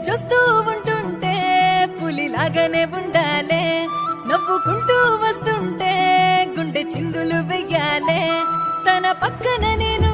చూస్తూ ఉంటుంటే పులిలాగానే ఉండాలే, నవ్వుకుంటూ వస్తుంటే గుండె చిందులు వెయ్యాలే, తన పక్కన నేను